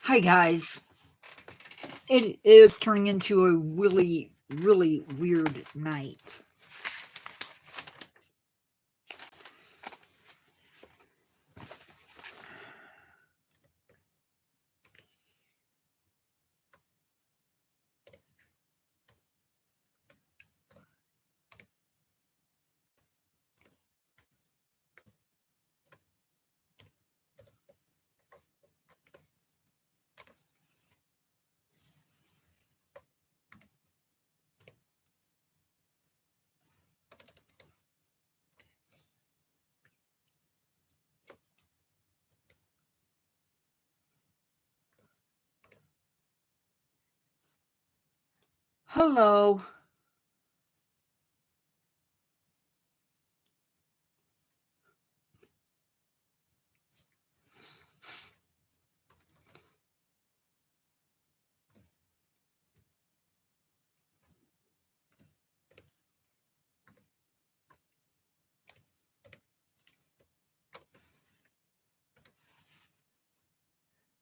Hi guys. It is turning into a really, really weird night. Hello.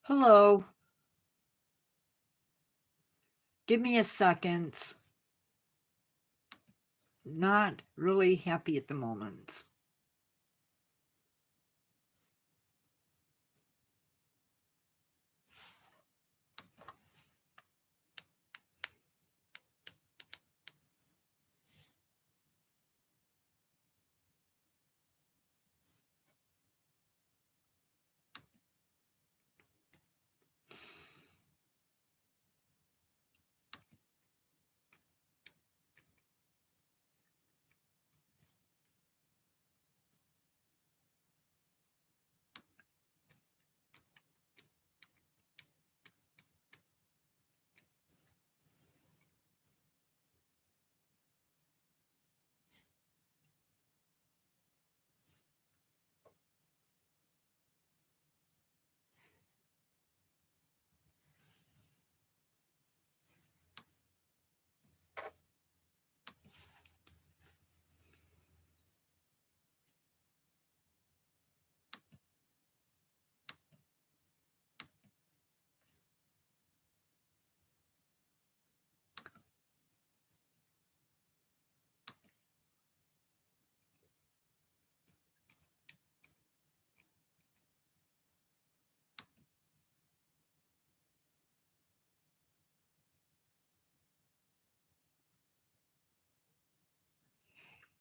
Hello. Give me a second. Not really happy at the moment.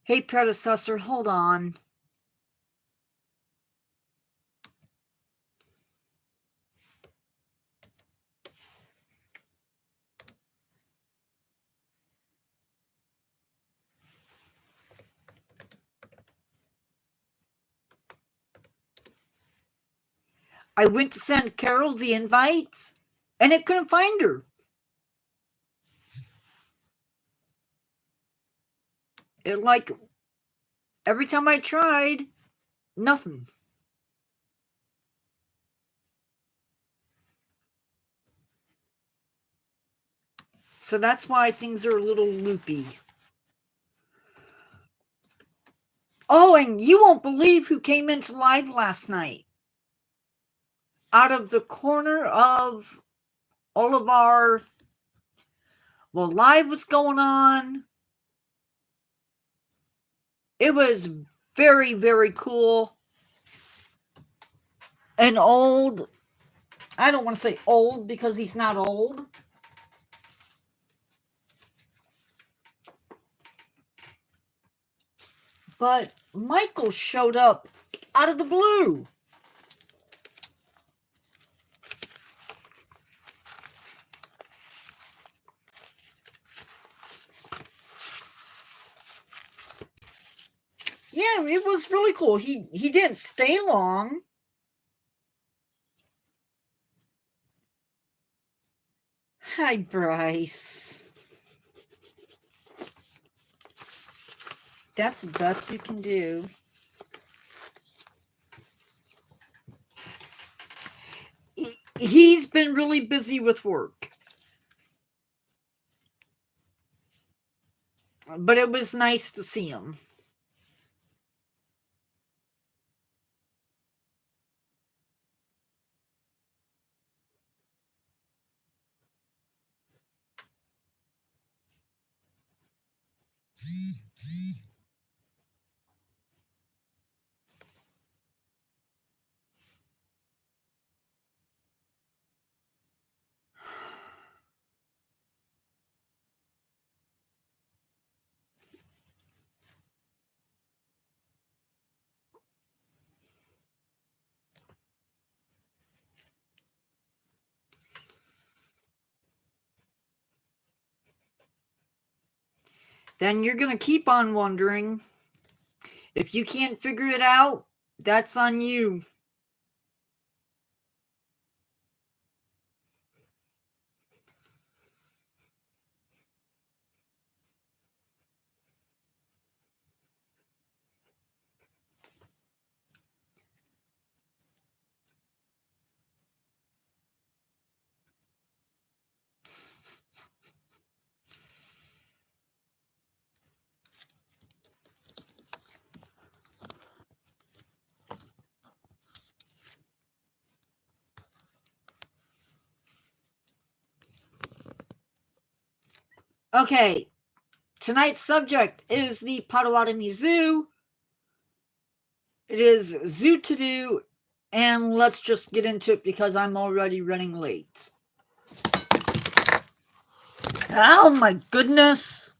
Hey, predecessor, hold on. I went to send Carol the invite, and it couldn't find her. It every time I tried, nothing. So that's why things are a little loopy. Oh, and you won't believe who came into live last night. Out of the corner of all of our, well, live was going on. It was very, very cool. An old, I don't want to say old because he's not old. But Michael showed up out of the blue. Yeah, it was really cool. He didn't stay long. Hi, Bryce. That's the best you can do. He's been really busy with work. But it was nice to see him. Then you're going to keep on wondering. If you can't figure it out, that's on you. Okay, tonight's subject is the Potawatomi Zoo. It is Zoo to Do, and let's just get into it because I'm already running late. Oh my goodness!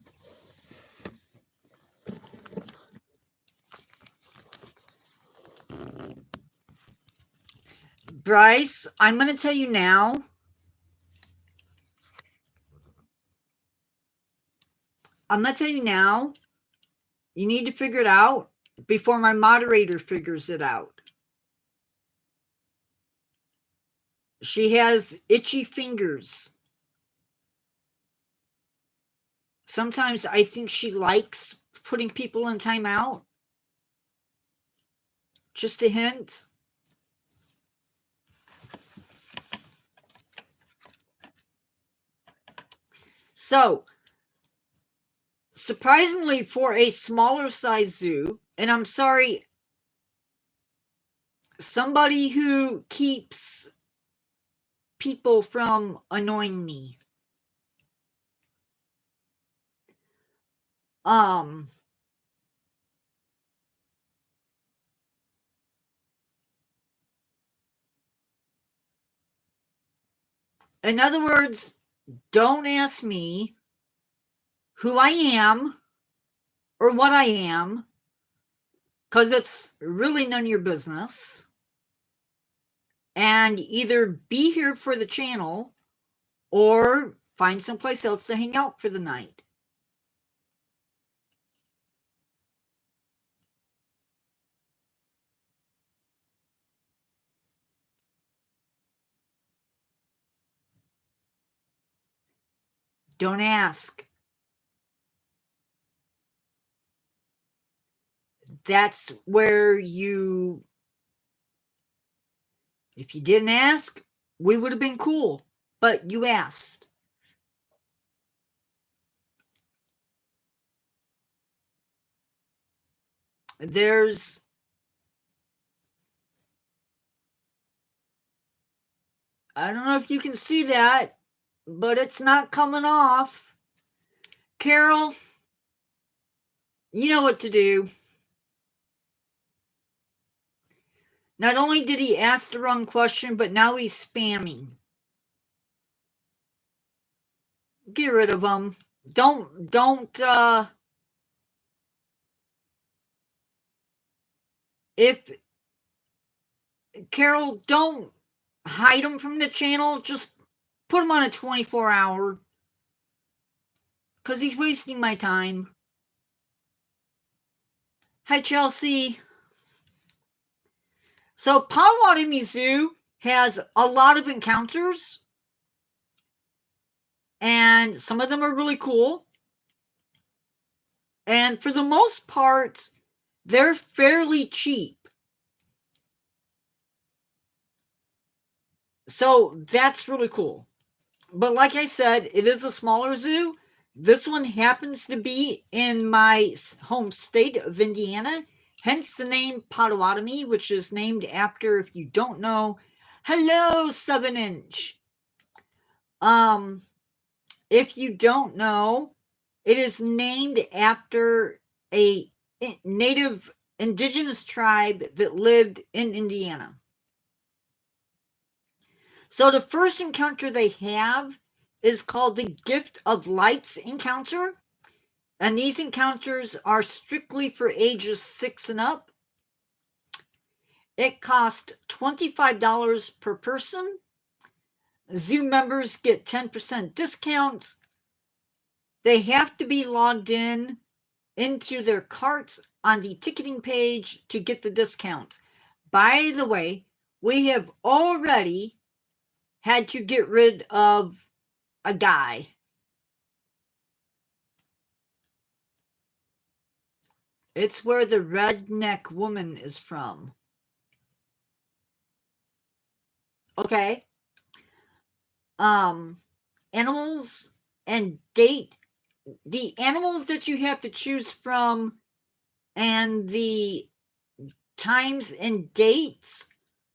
Bryce, I'm going to tell you now. You need to figure it out before my moderator figures it out. She has itchy fingers. Sometimes I think she likes putting people in timeout. Just a hint. So, surprisingly, for a smaller size zoo, and I'm sorry, somebody who keeps people from annoying me. In other words, don't ask me who I am or what I am, because it's really none of your business. And either be here for the channel or find someplace else to hang out for the night. Don't ask. That's where you, if you didn't ask, we would have been cool, but you asked. There's I don't know if you can see that, but it's not coming off. Carol, you know what to do. Not only did he ask the wrong question, but now he's spamming. Get rid of him. If Carol, don't hide him from the channel. Just put him on a 24-hour. Because he's wasting my time. Hi, Chelsea. So, Potawatomi Zoo has a lot of encounters. And some of them are really cool. And for the most part, they're fairly cheap. So that's really cool. But like I said, it is a smaller zoo. This one happens to be in my home state of Indiana, hence the name Potawatomi, which is named after, if you don't know, hello, 7-inch. If you don't know, It is named after a native indigenous tribe that lived in Indiana. So the first encounter they have is called the Gift of Lights encounter. And these encounters are strictly for ages 6 and up. It costs $25 per person. Zoo members get 10% discounts. They have to be logged into their carts on the ticketing page to get the discounts. By the way, we have already had to get rid of a guy. It's where the redneck woman is from. Okay. Animals and date. The animals that you have to choose from and the times and dates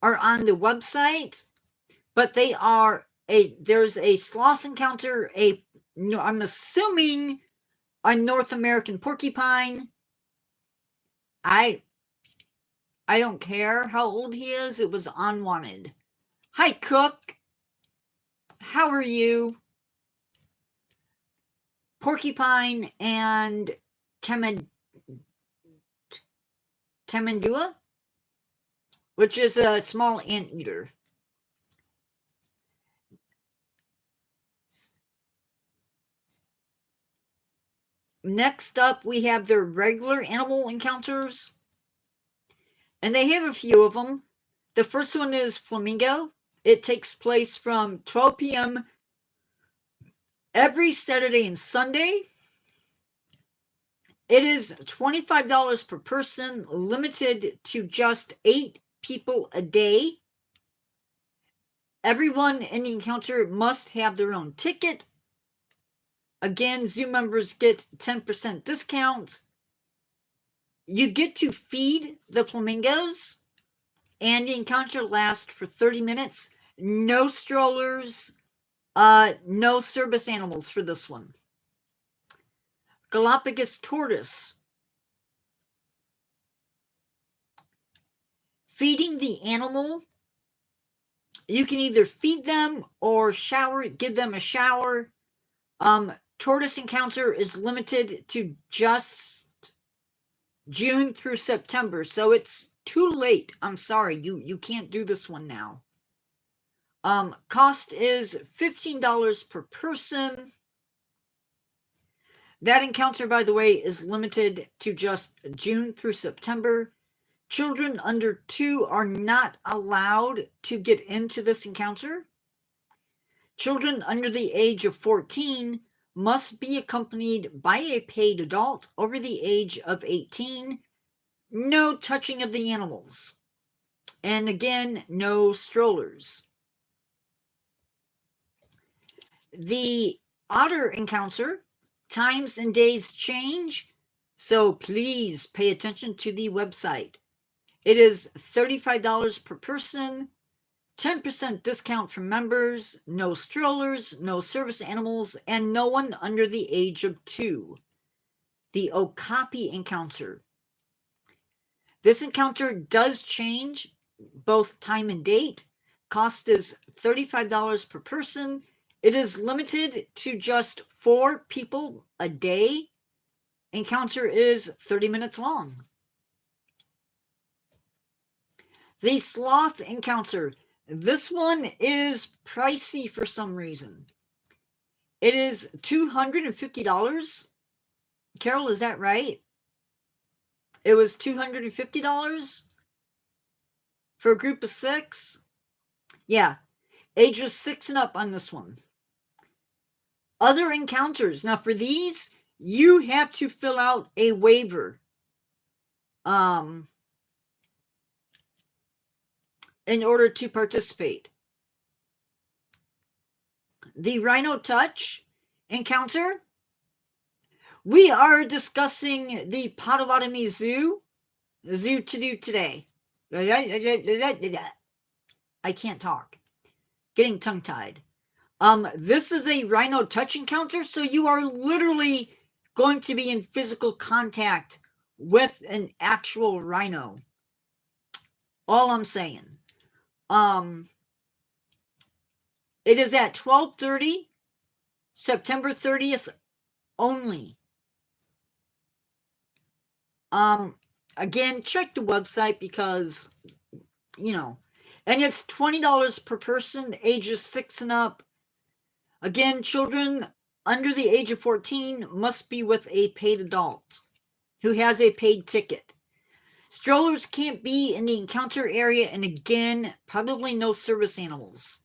are on the website, but they are there's a sloth encounter, I'm assuming a North American porcupine. I don't care how old he is. It was unwanted. Hi, Cook. How are you? Porcupine and Tamandua, which is a small anteater. Next up, we have their regular animal encounters. And they have a few of them. The first one is Flamingo. It takes place from 12 p.m. every Saturday and Sunday. It is $25 per person, limited to just 8 people a day. Everyone in the encounter must have their own ticket. Again, zoo members get 10% discounts. You get to feed the flamingos, and the encounter lasts for 30 minutes. No strollers, no service animals for this one. Galapagos tortoise. Feeding the animal, you can either feed them or give them a shower. Tortoise encounter is limited to just June through September, so it's too late. I'm sorry, you can't do this one now. Cost is $15 per person. That encounter, by the way, is limited to just June through September. Children under 2 are not allowed to get into this encounter. Children under the age of 14 must be accompanied by a paid adult over the age of 18. No touching of the animals. And again, no strollers. The otter encounter, times and days change, so please pay attention to the website. It is $35 per person, 10% discount for members, no strollers, no service animals, and no one under the age of 2. The Okapi encounter. This encounter does change both time and date. Cost is $35 per person. It is limited to just 4 people a day. Encounter is 30 minutes long. The sloth encounter. This one is pricey for some reason. It is $250. Carol, is that right? It was $250 for a group of 6. Yeah, ages 6 and up on this one. Other encounters. Now for these, you have to fill out a waiver. In order to participate. The Rhino Touch encounter. We are discussing the Potawatomi Zoo to do today. I can't talk. Getting tongue-tied. This is a Rhino Touch encounter, so you are literally going to be in physical contact with an actual rhino. All I'm saying. It is at 12:30, September 30th only. Again, check the website because, and it's $20 per person, ages 6 and up. Again, children under the age of 14 must be with a paid adult who has a paid ticket. Strollers can't be in the encounter area, and again, probably no service animals.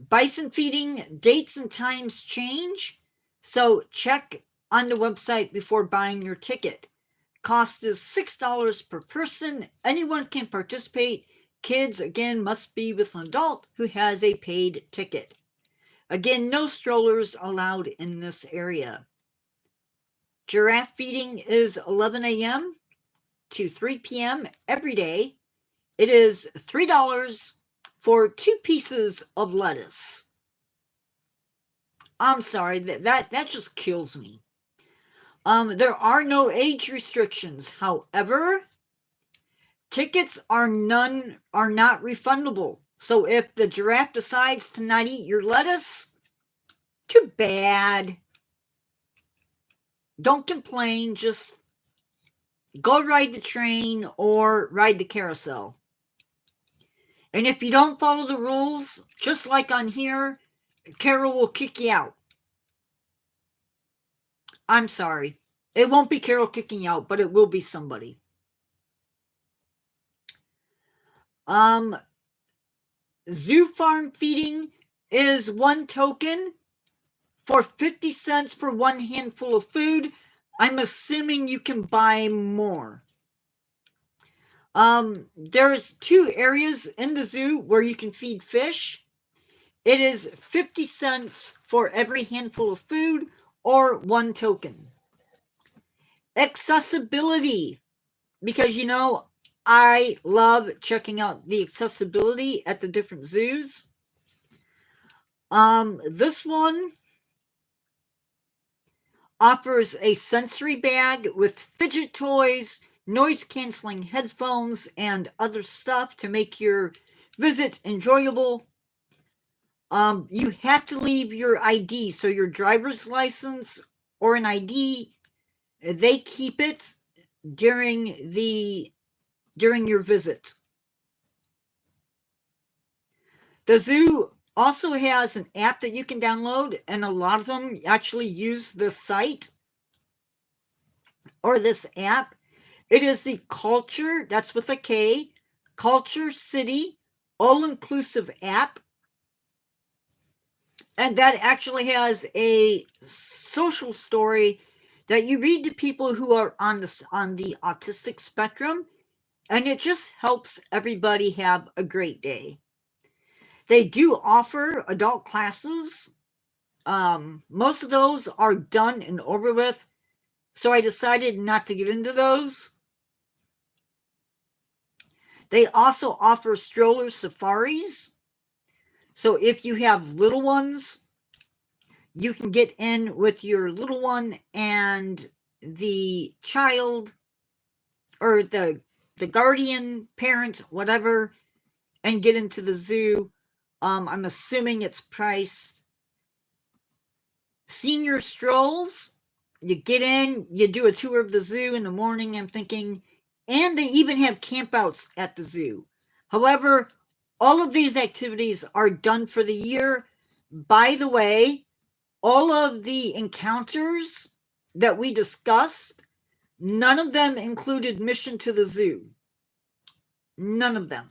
Bison feeding dates and times change, so check on the website before buying your ticket. Cost is $6 per person. Anyone can participate. Kids, again, must be with an adult who has a paid ticket. Again, no strollers allowed in this area. Giraffe feeding is 11 a.m. to 3 p.m. every day. It is $3 for 2 pieces of lettuce. I'm sorry, that just kills me. There are no age restrictions. However, tickets are not refundable. So if the giraffe decides to not eat your lettuce, too bad. Don't complain, just go ride the train or ride the carousel. And if you don't follow the rules, just like on here, Carol will kick you out. I'm sorry. It won't be Carol kicking you out, but it will be somebody. Zoo farm feeding is 1 token for 50 cents for 1 handful of food. I'm assuming you can buy more. There's 2 areas in the zoo where you can feed fish. It is 50 cents for every handful of food or 1 token. Accessibility, because I love checking out the accessibility at the different zoos. This one offers a sensory bag with fidget toys, noise-canceling headphones, and other stuff to make your visit enjoyable. You have to leave your ID, so your driver's license or an ID, they keep it during your visit. The zoo also has an app that you can download, and a lot of them actually use this site or this app. It is the Culture, that's with a K, Culture City all-inclusive app. And that actually has a social story that you read to people who are on the autistic spectrum, and it just helps everybody have a great day. They do offer adult classes. Most of those are done and over with, so I decided not to get into those. They also offer stroller safaris. So if you have little ones, you can get in with your little one and the child or the guardian, parent, whatever, and get into the zoo. I'm assuming it's priced. Senior strolls, you get in, you do a tour of the zoo in the morning, I'm thinking, and they even have campouts at the zoo. However, all of these activities are done for the year. By the way, all of the encounters that we discussed, none of them included admission to the zoo. None of them.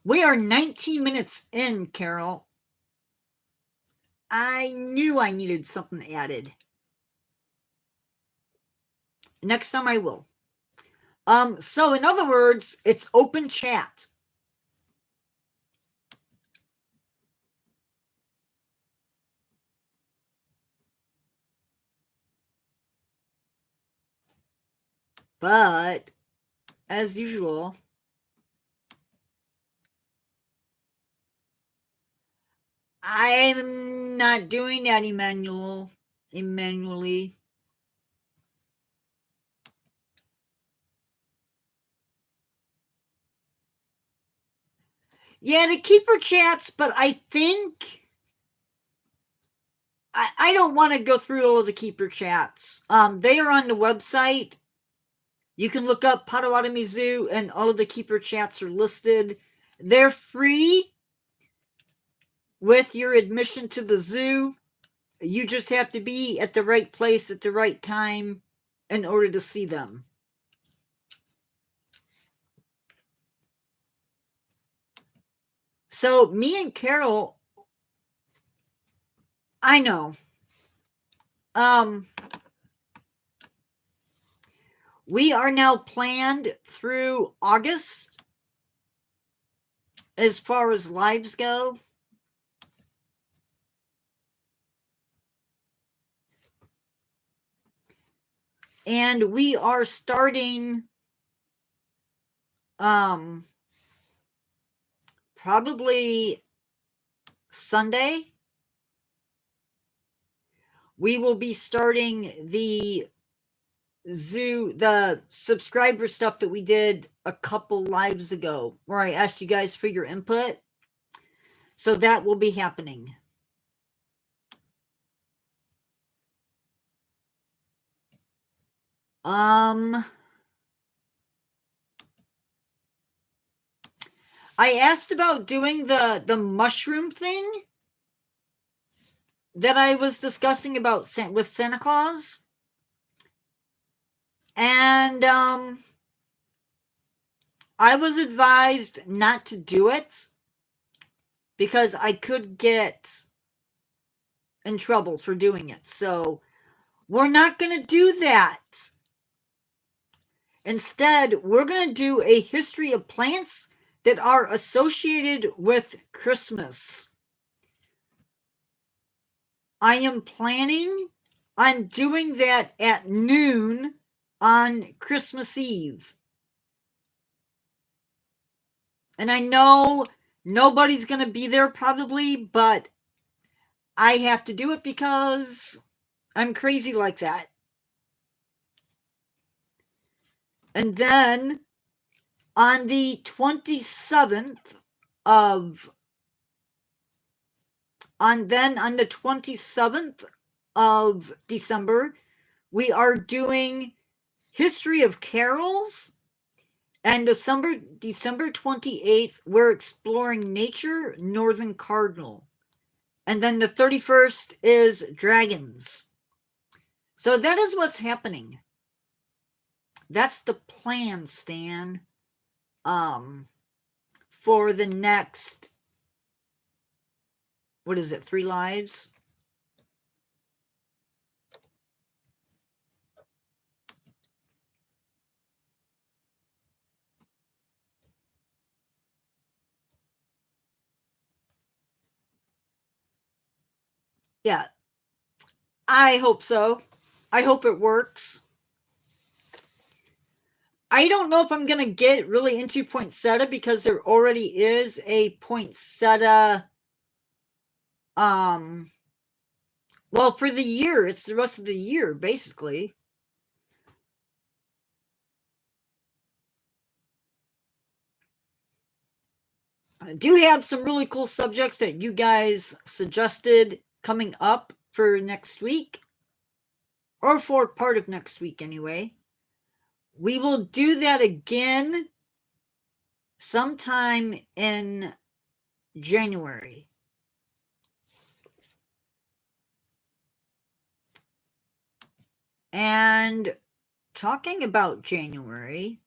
We are 19 minutes in, Carol. I knew I needed something added. Next time I will. So in other words, it's open chat. But, as usual, I'm not doing that, Emmanually. Yeah, the keeper chats, but I think I don't want to go through all of the keeper chats. They are on the website. You can look up Potawatomi Zoo, and all of the keeper chats are listed. They're free with your admission to the zoo. You just have to be at the right place at the right time in order to see them. So me and Carol, I know. We are now planned through August as far as lives go. And we are starting probably Sunday. We will be starting the zoo, the subscriber stuff that we did a couple lives ago, where I asked you guys for your input. So that will be happening. I asked about doing the mushroom thing that I was discussing about with Santa Claus. And I was advised not to do it because I could get in trouble for doing it. So we're not going to do that. Instead, we're going to do a history of plants that are associated with Christmas. I am planning on doing that at noon on Christmas Eve. And I know nobody's going to be there probably, but I have to do it because I'm crazy like that. And then on the 27th of on the 27th of December, we are doing History of Carols. And December 28th, we're exploring nature, Northern Cardinal. And then the 31st is dragons. So that is what's happening. That's the plan, Stan. For the next, what is it, 3 lives? Yeah. I hope so. I hope it works. I don't know if I'm going to get really into poinsettia because there already is a poinsettia. Well, for the year, it's the rest of the year, basically. I do have some really cool subjects that you guys suggested coming up for next week, or for part of next week anyway. We will do that again sometime in January. And talking about January,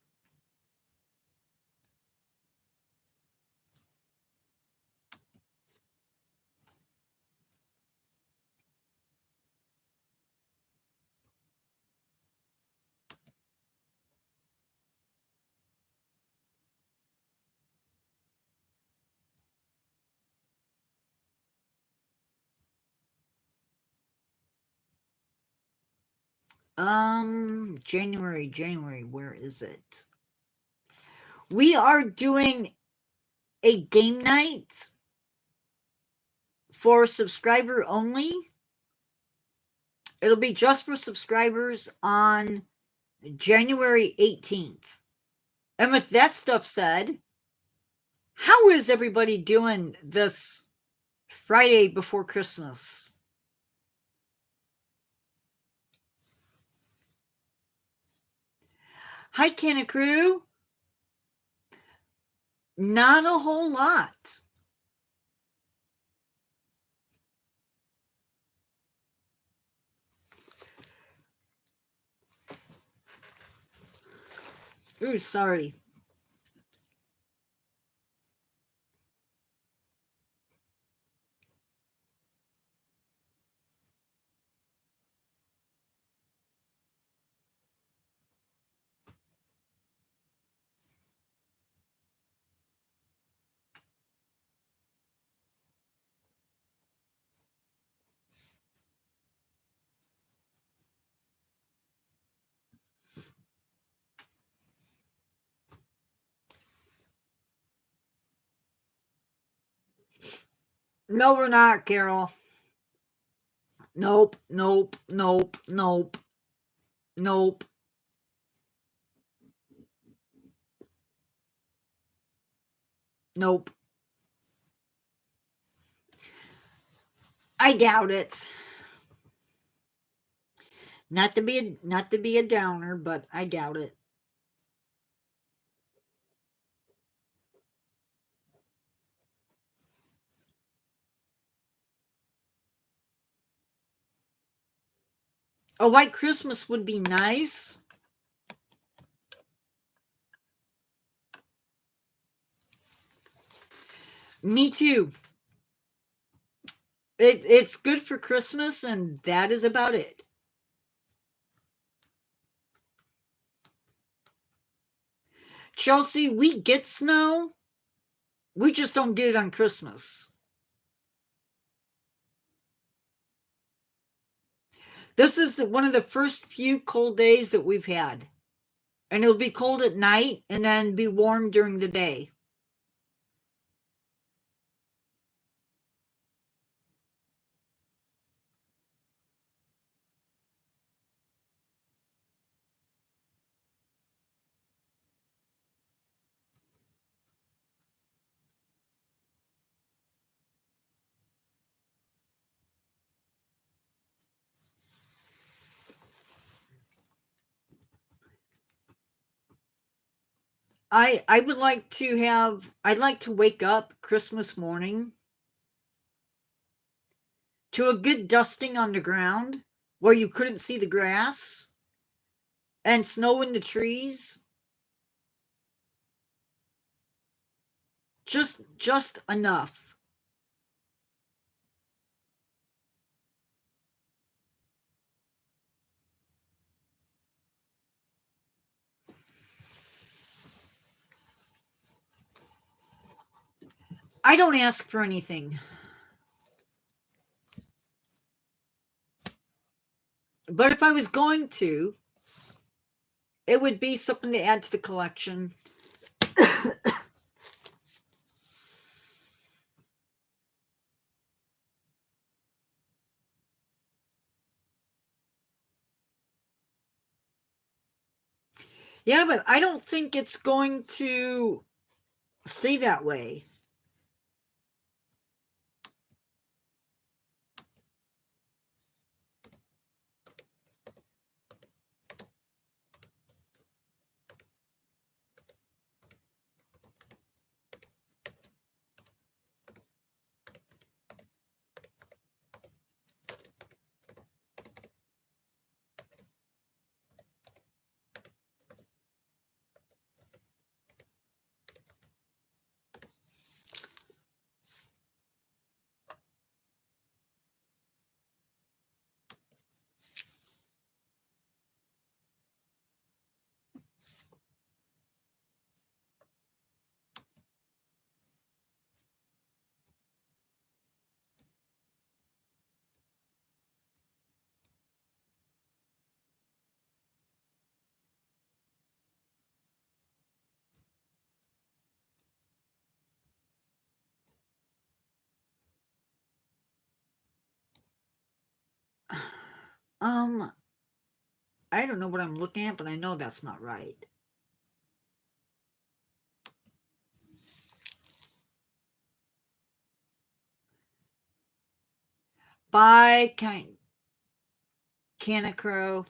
January, where is it? We are doing a game night for subscriber only. It'll be just for subscribers on January 18th. And with that stuff said, how is everybody doing this Friday before Christmas? Hi, Canna Crew. Not a whole lot. Ooh, sorry. No, we're not, Carol. Nope, nope, nope, nope, nope. Nope. I doubt it. Not to be a downer, but I doubt it. A white Christmas would be nice. Me too. It's good for Christmas, and that is about it. Chelsea, we get snow. We just don't get it on Christmas. This is one of the first few cold days that we've had. And it'll be cold at night and then be warm during the day. I'd like to wake up Christmas morning to a good dusting on the ground where you couldn't see the grass and snow in the trees. Just enough. I don't ask for anything. But if I was going to, it would be something to add to the collection. Yeah, but I don't think it's going to stay that way. I don't know what I'm looking at, but I know that's not right. By Canacrow.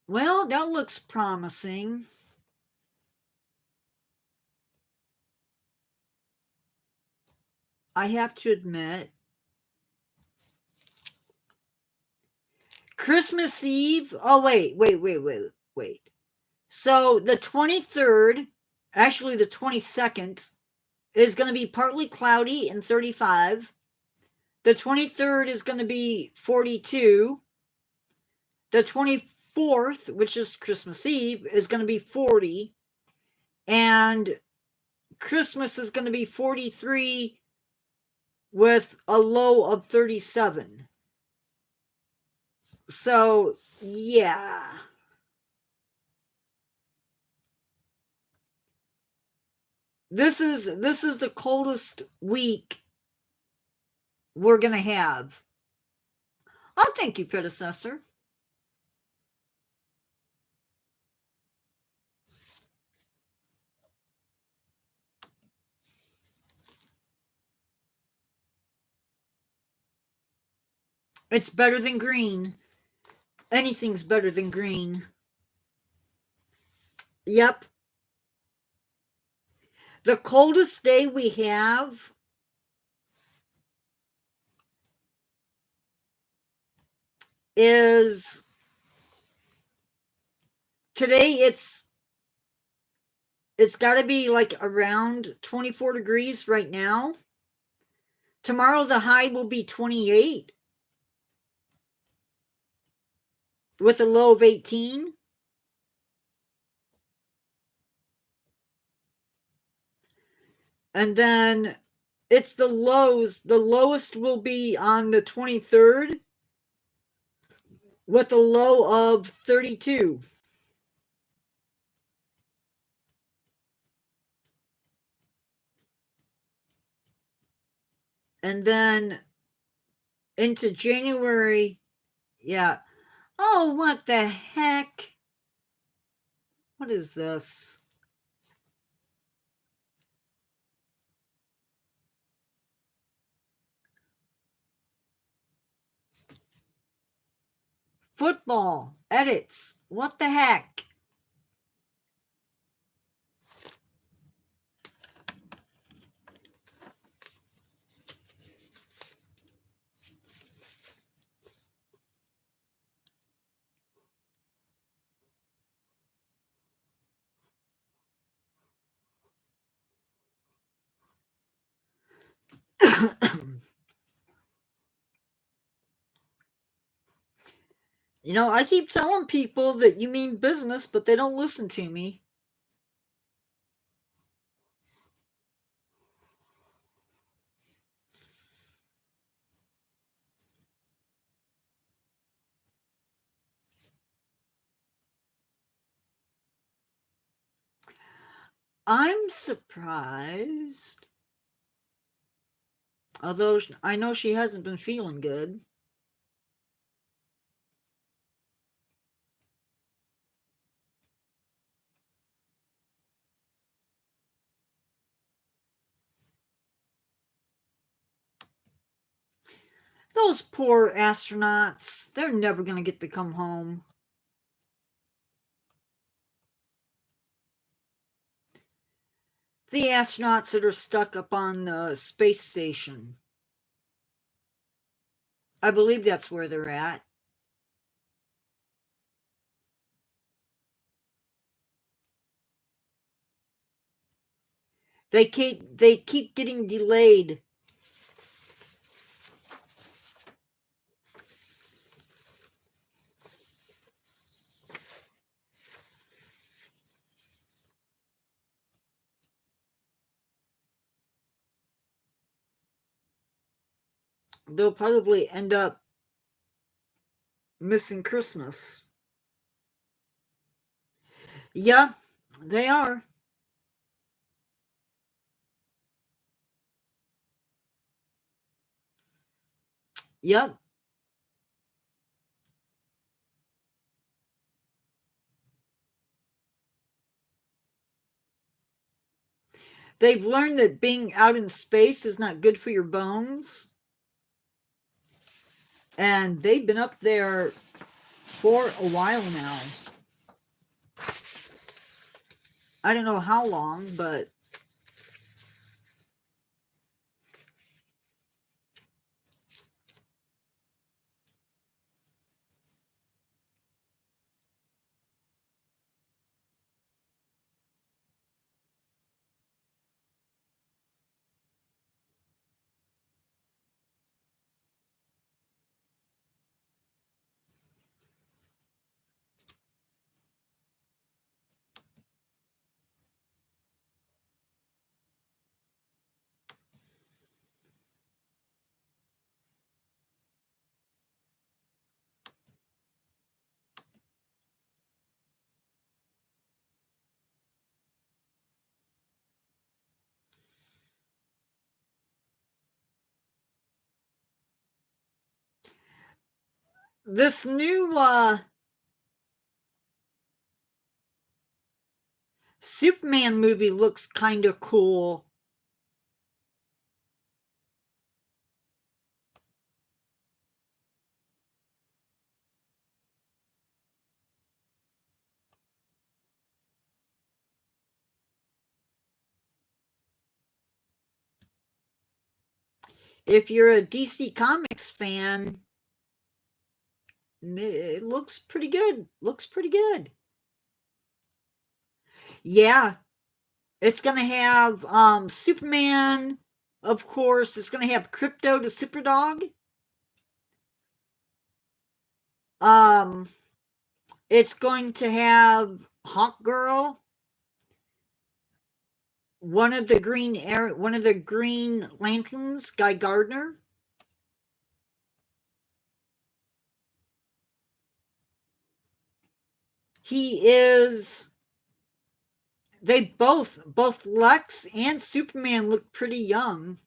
Well, that looks promising. I have to admit. Christmas Eve. Oh, wait. So the 23rd, actually the 22nd, is going to be partly cloudy and 35. The 23rd is going to be 42. The 24th, which is Christmas Eve, is going to be 40. And Christmas is going to be 43 with a low of 37. So, yeah. This is the coldest week we're going to have. Oh, thank you, predecessor. It's better than green. Anything's better than green. Yep. The coldest day we have is today. It's got to be like around 24 degrees right now. Tomorrow the high will be 28 with a low of 18. And then it's the lows. The lowest will be on the 23rd with a low of 32. And then into January, yeah. Oh, what the heck? What is this? Football edits. What the heck? You know, I keep telling people that you mean business, but they don't listen to me. I'm surprised. Although I know she hasn't been feeling good. Those poor astronauts, they're never going to get to come home. The astronauts that are stuck up on the space station. I believe that's where they're at. They keep getting delayed. they'll probably end up missing Christmas. Yeah, they are. Yep. They've learned that being out in space is not good for your bones. And they've been up there for a while now. I don't know how long, but this new Superman movie looks kind of cool. If you're a DC Comics fan, it looks pretty good. Looks pretty good. Yeah, it's gonna have Superman, of course. It's gonna have Crypto the Superdog. Um, it's going to have Hawk Girl, one of the Green Lanterns, Guy Gardner. He is. They both Lex and Superman look pretty young.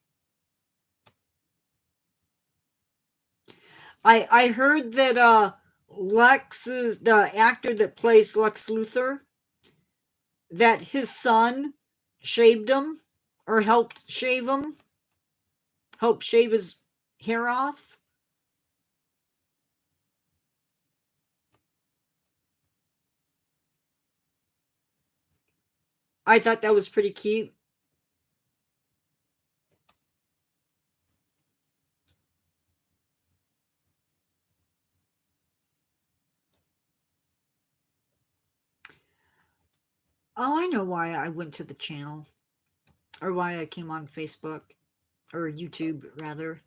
I heard that Lex is the actor that plays Lex Luthor, that his son shaved him or helped shave his hair off. I thought that was pretty cute. Oh, I know why I went to the channel, or why I came on Facebook, or YouTube, rather.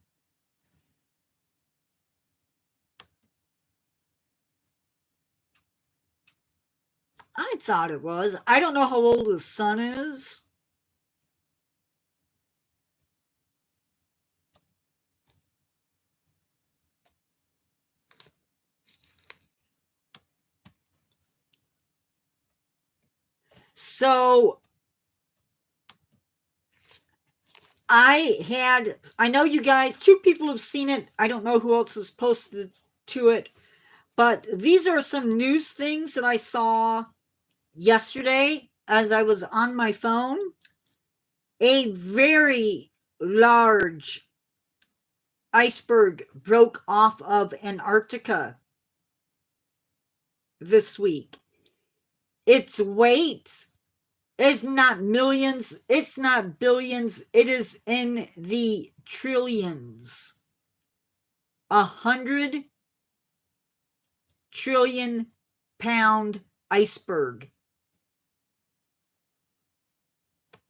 I thought it was. I don't know how old his son is. So I know you guys, two people have seen it. I don't know who else has posted to it, but these are some news things that I saw yesterday as I was on my phone. A very large iceberg broke off of Antarctica this week. Its weight is not millions, it's not billions, it is in the trillions. 100 trillion pound iceberg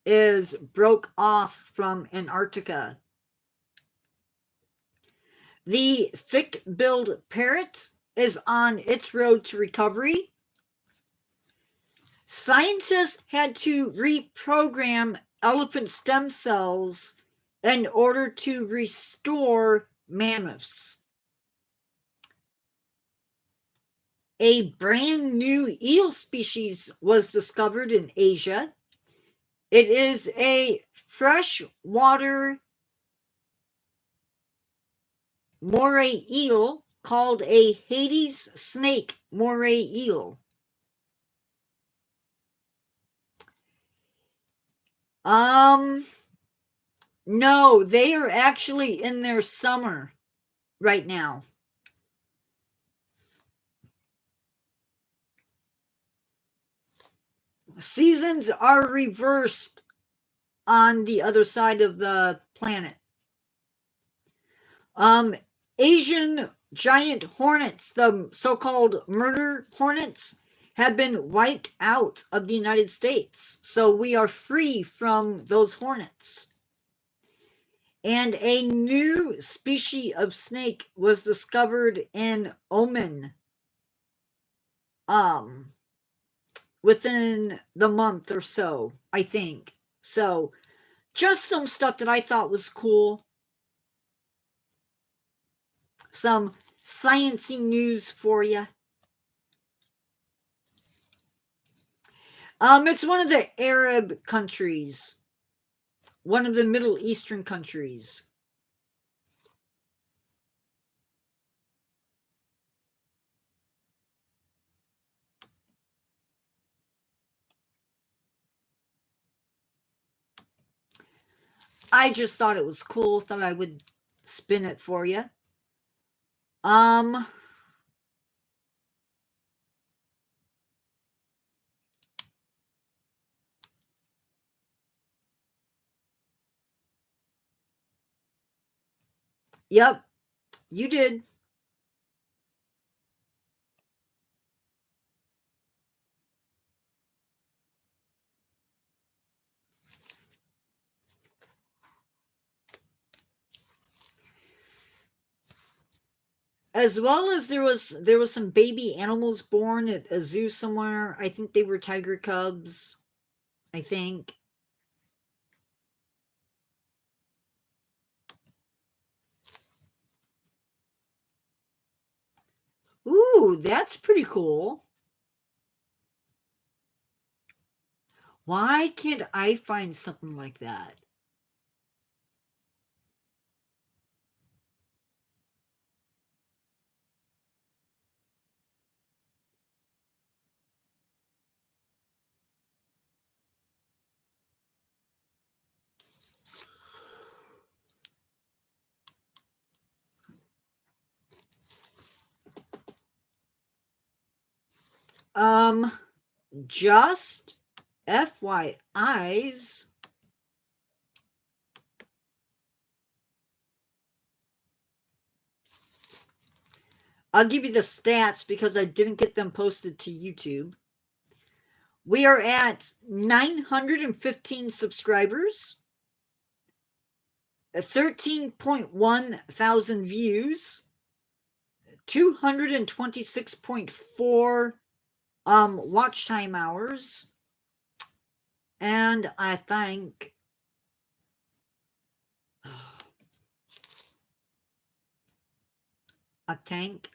is broke off from Antarctica. The thick-billed parrot is on its road to recovery. Scientists had to reprogram elephant stem cells in order to restore mammoths. A brand new eel species was discovered in Asia. It is a freshwater moray eel called a Hades snake moray eel. No, they are actually in their summer right now. Seasons are reversed on the other side of the planet. Asian giant hornets, the so-called murder hornets, have been wiped out of the United States. So we are free from those hornets. And a new species of snake was discovered in Oman within the month or so, I think. So just some stuff that I thought was cool. Some sciencey news for you. It's one of the Arab countries. One of the Middle Eastern countries. I just thought it was cool. Thought I would spin it for you. Yep, you did. As well as there was some baby animals born at a zoo somewhere. I think they were tiger cubs. I think. Ooh, that's pretty cool. Why can't I find something like that? Just FYIs. I'll give you the stats because I didn't get them posted to YouTube. We are at 915 subscribers, 13.1 thousand views, 226.4 watch time hours, and I think a tank.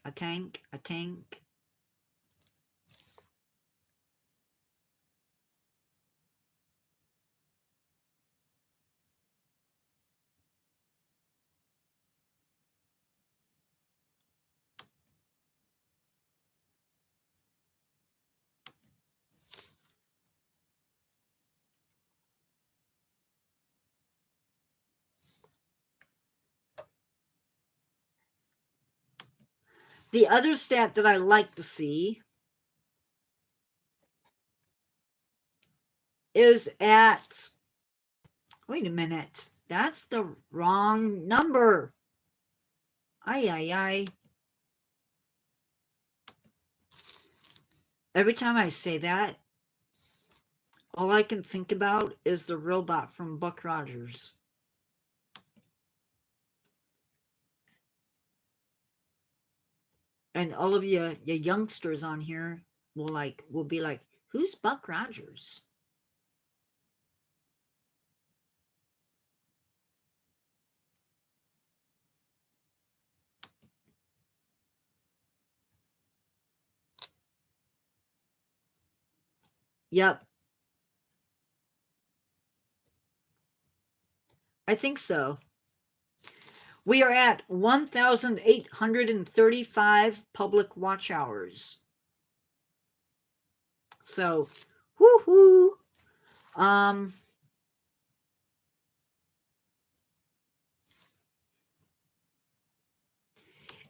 The other stat that I like to see is at, wait a minute, that's the wrong number. Ay. Every time I say that, all I can think about is the robot from Buck Rogers. And all of you youngsters on here will be like, who's Buck Rogers? Yep. I think so. We are at 1,835 public watch hours. So, woohoo!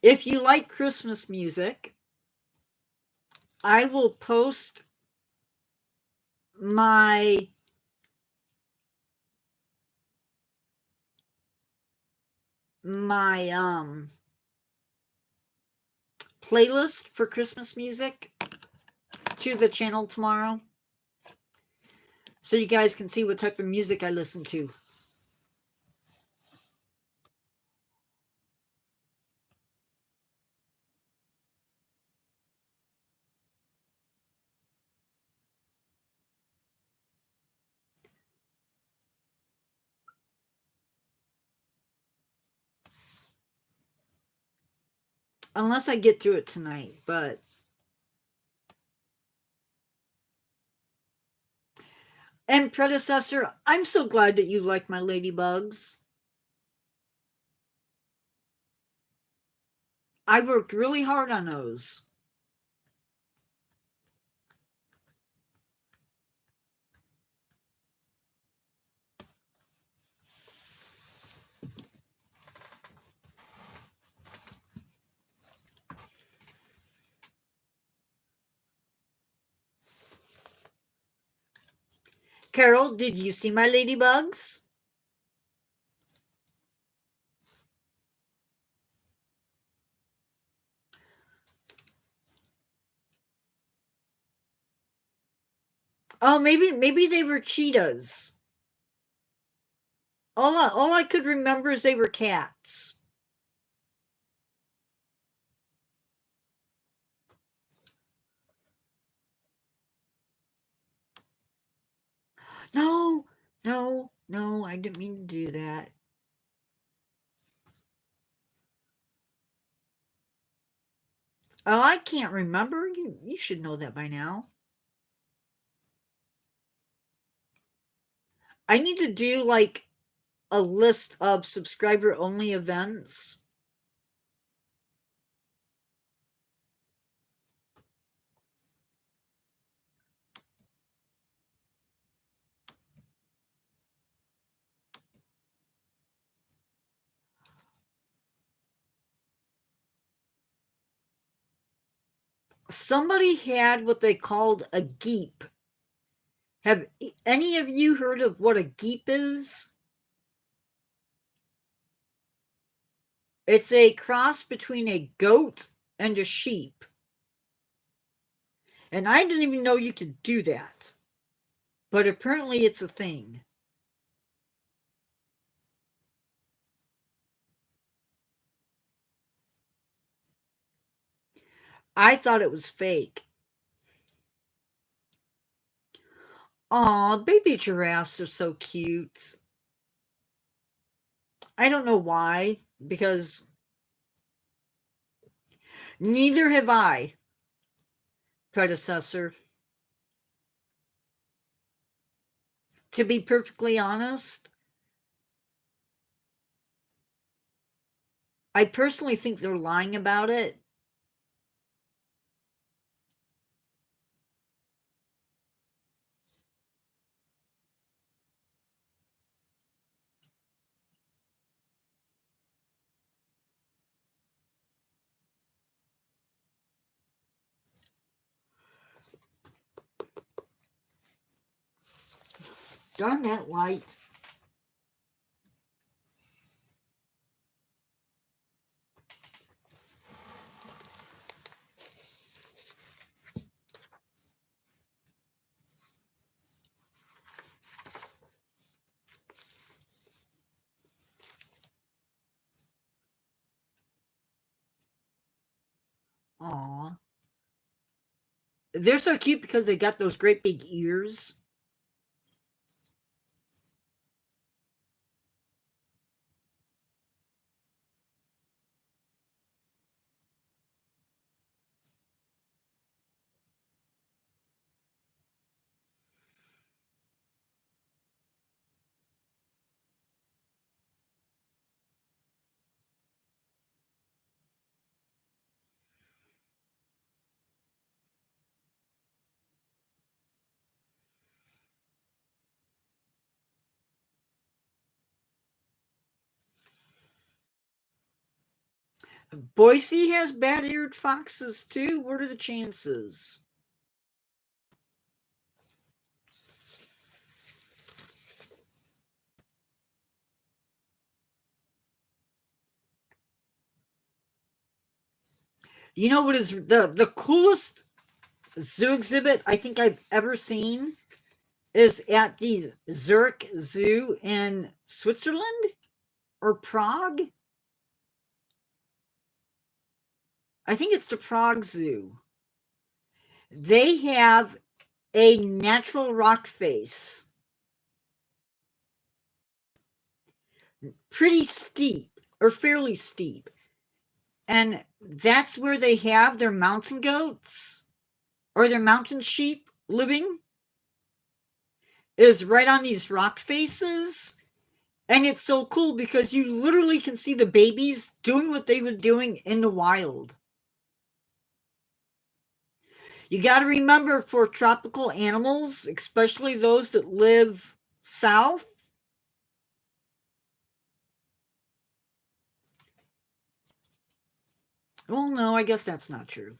If you like Christmas music, I will post my playlist for Christmas music to the channel tomorrow, so you guys can see what type of music I listen to. Unless I get to it tonight, but and predecessor, I'm so glad that you like my ladybugs. I worked really hard on those. Carol, did you see my ladybugs? Oh, maybe they were cheetahs. All I could remember is they were cats. No, no, I didn't mean to do that. Oh, I can't remember. You should know that by now. I need to do like a list of subscriber only events. Somebody had what they called a geep. Have any of you heard of what a geep is? It's a cross between a goat and a sheep. And I didn't even know you could do that. But apparently it's a thing. I thought it was fake. Aw, baby giraffes are so cute. I don't know why, because neither have I, predecessor. To be perfectly honest, I personally think they're lying about it. Darn that light. Aw. They're so cute because they got those great big ears. Boise has bad-eared foxes too. What are the chances? You know what is the coolest zoo exhibit I think I've ever seen is at the Zurich Zoo in Switzerland or Prague. I think it's the Prague Zoo. They have a natural rock face, pretty steep or fairly steep, and that's where they have their mountain goats or their mountain sheep living, is right on these rock faces. And it's so cool because you literally can see the babies doing what they were doing in the wild. You got to remember, for tropical animals, especially those that live south, well, no, I guess that's not true.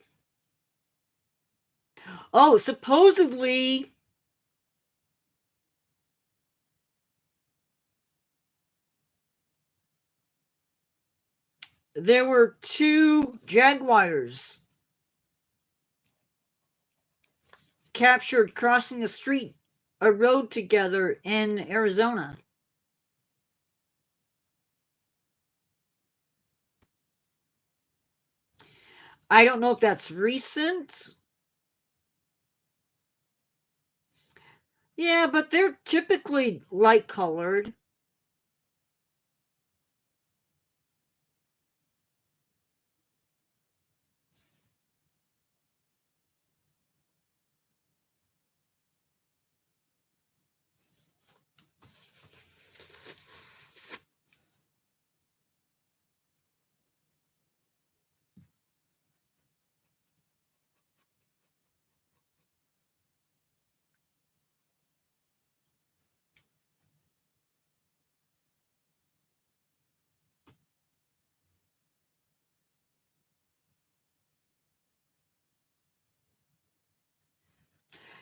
Oh, supposedly there were 2 jaguars captured crossing a road together in Arizona. I don't know if that's recent. Yeah, but they're typically light colored.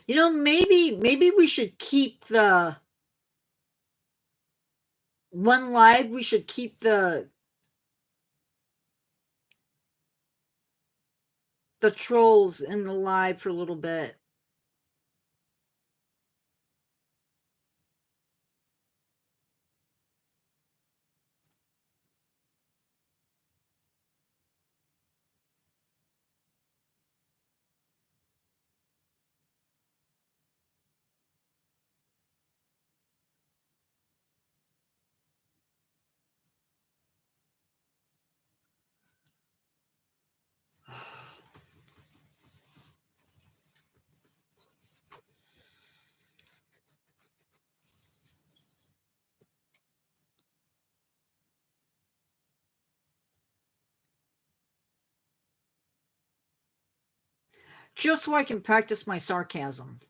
Maybe we should keep the one live. We should keep the trolls in the live for a little bit. Just so I can practice my sarcasm.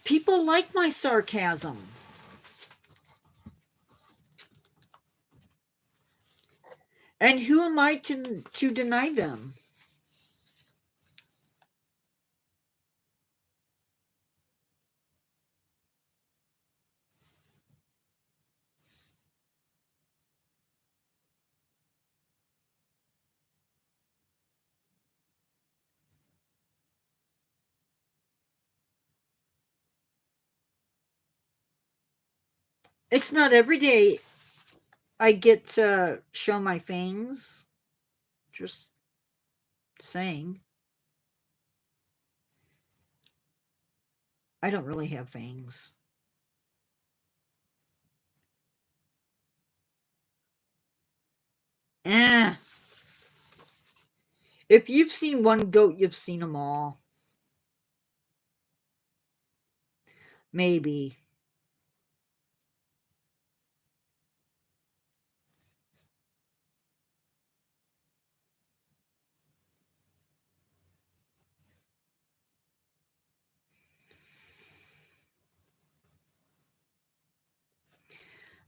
People like my sarcasm. And who am I to deny them? It's not every day I get to show my fangs. Just saying. I don't really have fangs. Eh. If you've seen one goat, you've seen them all. Maybe.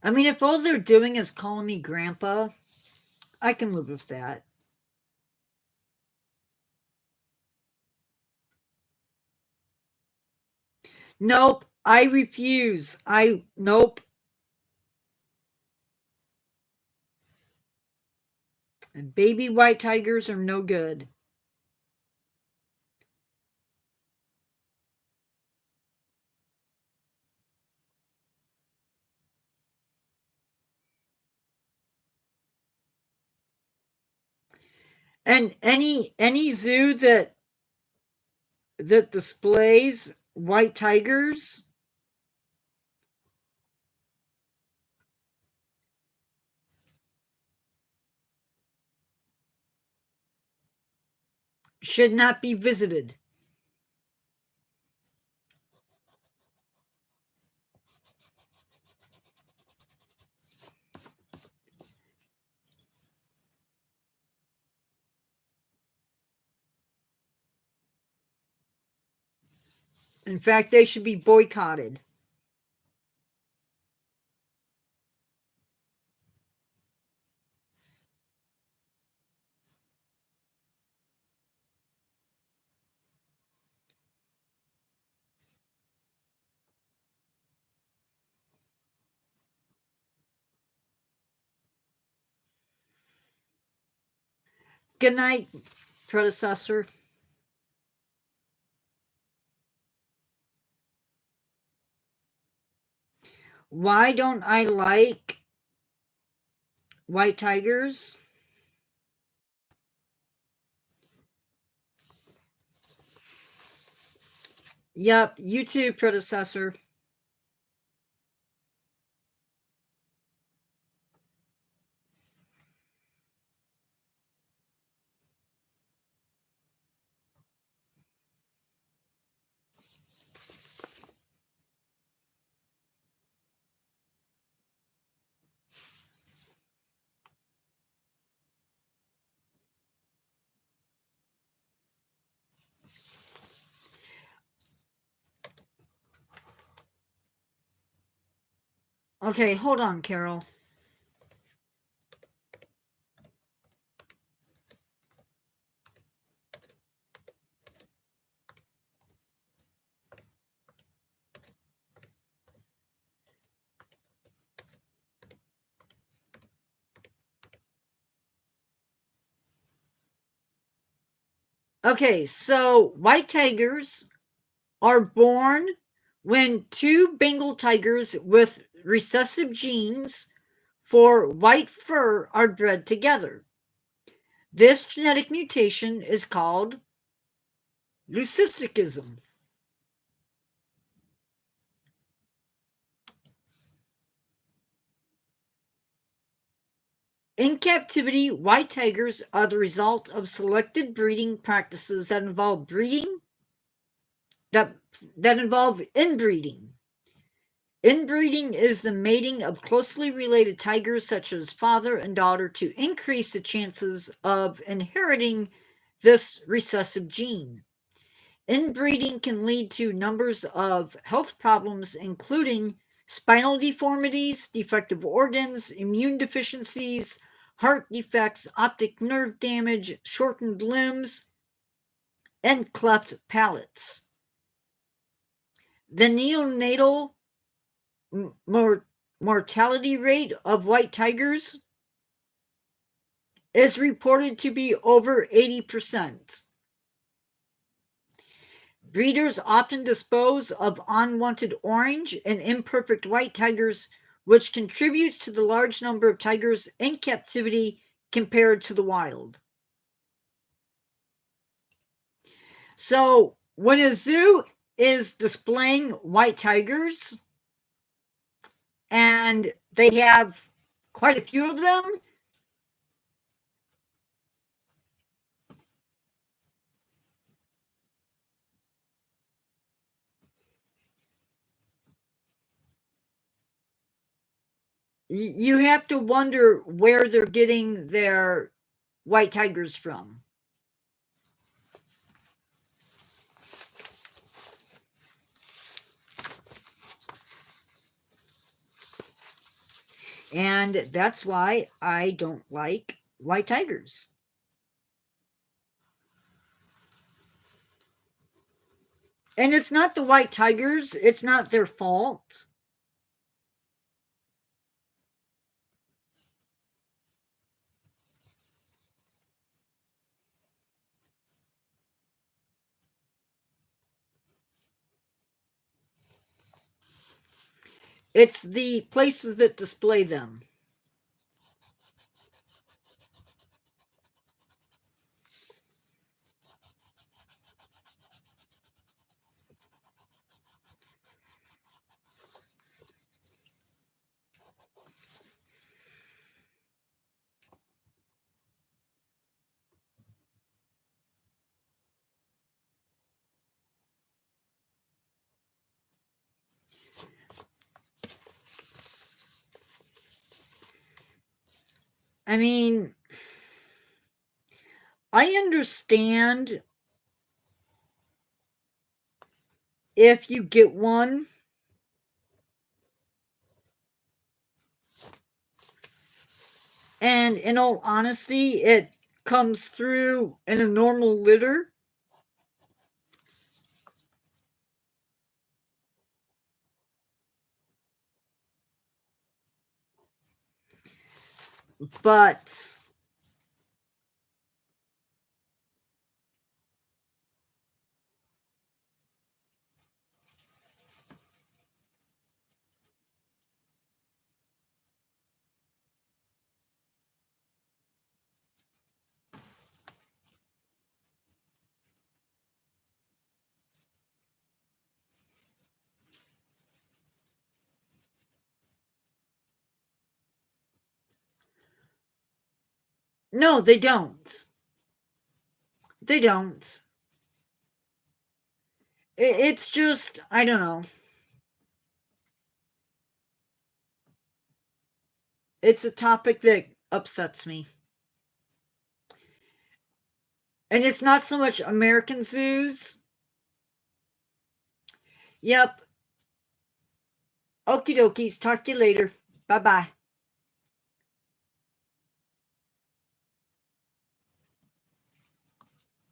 I mean, if all they're doing is calling me grandpa, I can live with that. Nope, I refuse. Nope. Baby white tigers are no good. And any zoo that displays white tigers should not be visited. In fact, they should be boycotted. Good night, predecessor. Why don't I like white tigers? Yep, you too, predecessor. Okay, hold on, Carol. Okay, so white tigers are born when two Bengal tigers with recessive genes for white fur are bred together. This genetic mutation is called leucisticism. In captivity, white tigers are the result of selected breeding practices that involve inbreeding. Inbreeding is the mating of closely related tigers such as father and daughter to increase the chances of inheriting this recessive gene. Inbreeding can lead to numbers of health problems including spinal deformities, defective organs, immune deficiencies, heart defects, optic nerve damage, shortened limbs, and cleft palates. The neonatal mortality rate of white tigers is reported to be over 80%. Breeders often dispose of unwanted orange and imperfect white tigers, which contributes to the large number of tigers in captivity compared to the wild. So, when a zoo is displaying white tigers, and they have quite a few of them, you have to wonder where they're getting their white tigers from. And that's why I don't like white tigers. And it's not the white tigers, it's not their fault. It's the places that display them. I mean, I understand if you get one, and in all honesty, it comes through in a normal litter. But no, they don't. They don't. It's just, I don't know. It's a topic that upsets me. And it's not so much American zoos. Yep. Okie dokies. Talk to you later. Bye bye.